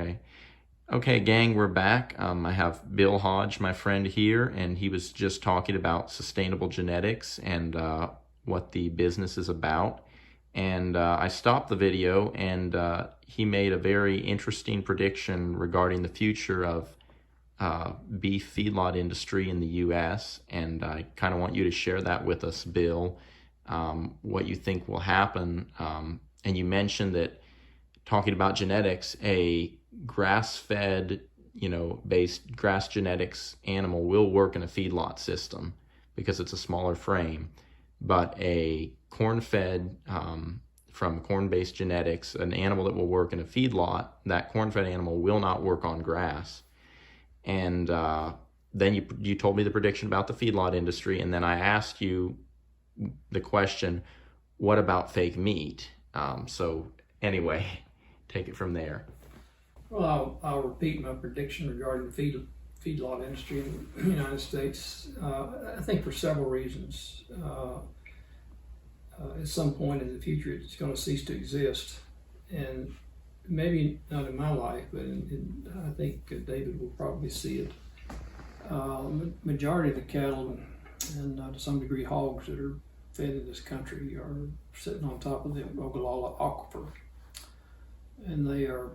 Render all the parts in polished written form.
Okay. Okay, gang, we're back. I have Bill Hodge, my friend here, and he was just talking about sustainable genetics and what the business is about. And I stopped the video, and he made a very interesting prediction regarding the future of beef feedlot industry in the U.S. And I kind of want you to share that with us, Bill, what you think will happen. And you mentioned that, talking about genetics, a grass-fed, based grass genetics animal will work in a feedlot system because it's a smaller frame. But a corn-fed, from corn-based genetics, an animal that will work in a feedlot, that corn-fed animal will not work on grass. And then you told me the prediction about the feedlot industry, and then I asked you the question, what about fake meat? So anyway, take it from there. Well, I'll repeat my prediction regarding the feedlot industry in the United States. I think for several reasons. At some point in the future, it's going to cease to exist, and maybe not in my life, but I think David will probably see it. Majority of the cattle and to some degree hogs that are fed in this country are sitting on top of the Ogallala Aquifer, and they are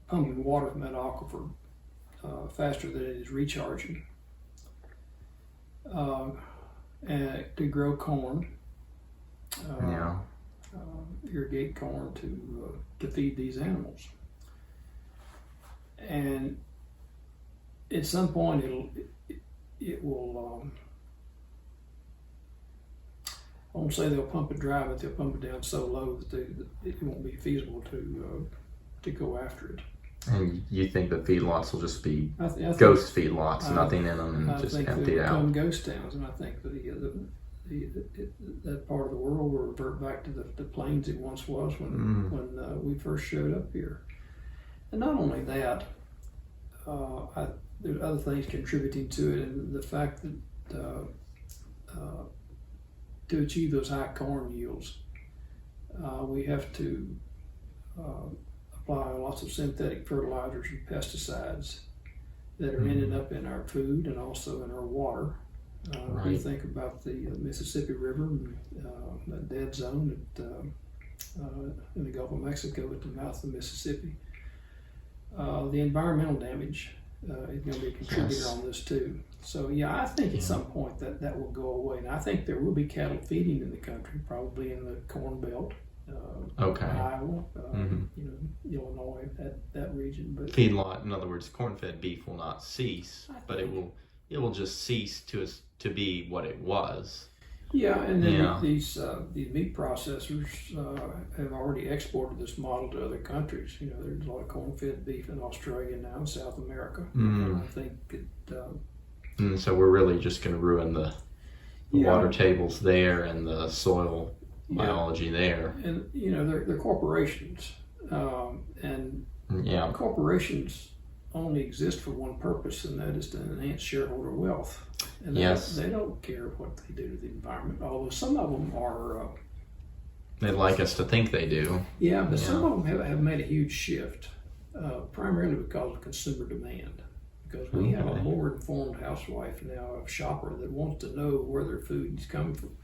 pumping water from that aquifer faster than it is recharging and to grow corn, irrigate corn to feed these animals. And at some point it will I won't say they'll pump it dry, but they'll pump it down so low that it won't be feasible to go after it. And you think that feedlots will just be ghost feedlots, nothing in them, and just emptied out? I think they'll become ghost towns, and I think that part of the world will revert back to the plains it once was when we first showed up here. And not only that, there's other things contributing to it, and the fact that to achieve those high corn yields, we have to apply lots of synthetic fertilizers and pesticides that are ending up in our food and also in our water. Right. You think about the Mississippi River, that dead zone in the Gulf of Mexico at the mouth of the Mississippi. The environmental damage is going to be a contributor on this too. So yeah, I think at some point that will go away. And I think there will be cattle feeding in the country, probably in the Corn Belt, Iowa, Illinois, that region. But feedlot, in other words, corn-fed beef will not cease, but it will just cease to be what it was. Yeah, and then these meat processors have already exported this model to other countries. There's a lot of corn-fed beef in Australia now, in South America. And I think so we're really just going to ruin the water tables there and the soil biology there. And they're corporations, and corporations only exist for one purpose, and that is to enhance shareholder wealth. And they don't care what they do to the environment, although some of them are. They'd like us to think they do. Yeah, but some of them have made a huge shift, primarily because of consumer demand. Because we have a more informed housewife now, a shopper that wants to know where their food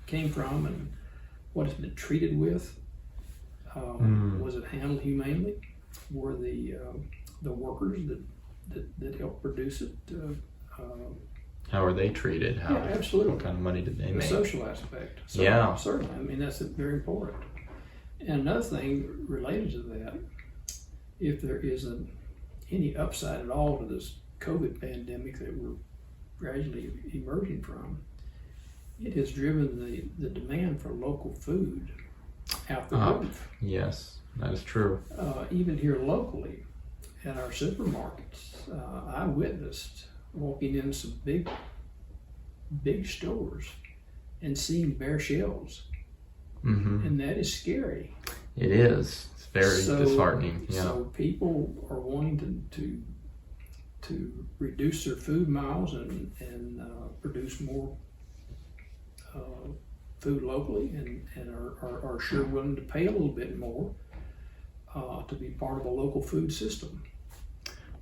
came from and what it's been treated with. Was it handled humanely? Were the workers that helped produce it? How are they treated? Absolutely. What kind of money did they make? The social aspect. So, certainly. I mean, that's very important. And another thing related to that, if there isn't any upside at all to this COVID pandemic that we're gradually emerging from, it has driven the demand for local food out the roof. Yes, that is true. Even here locally, at our supermarkets, I witnessed walking in some big stores and seeing bare shelves, and that is scary. It is. It's very disheartening. Yeah. So people are wanting to reduce their food miles and produce more food locally, and are sure willing to pay a little bit more. to be part of a local food system.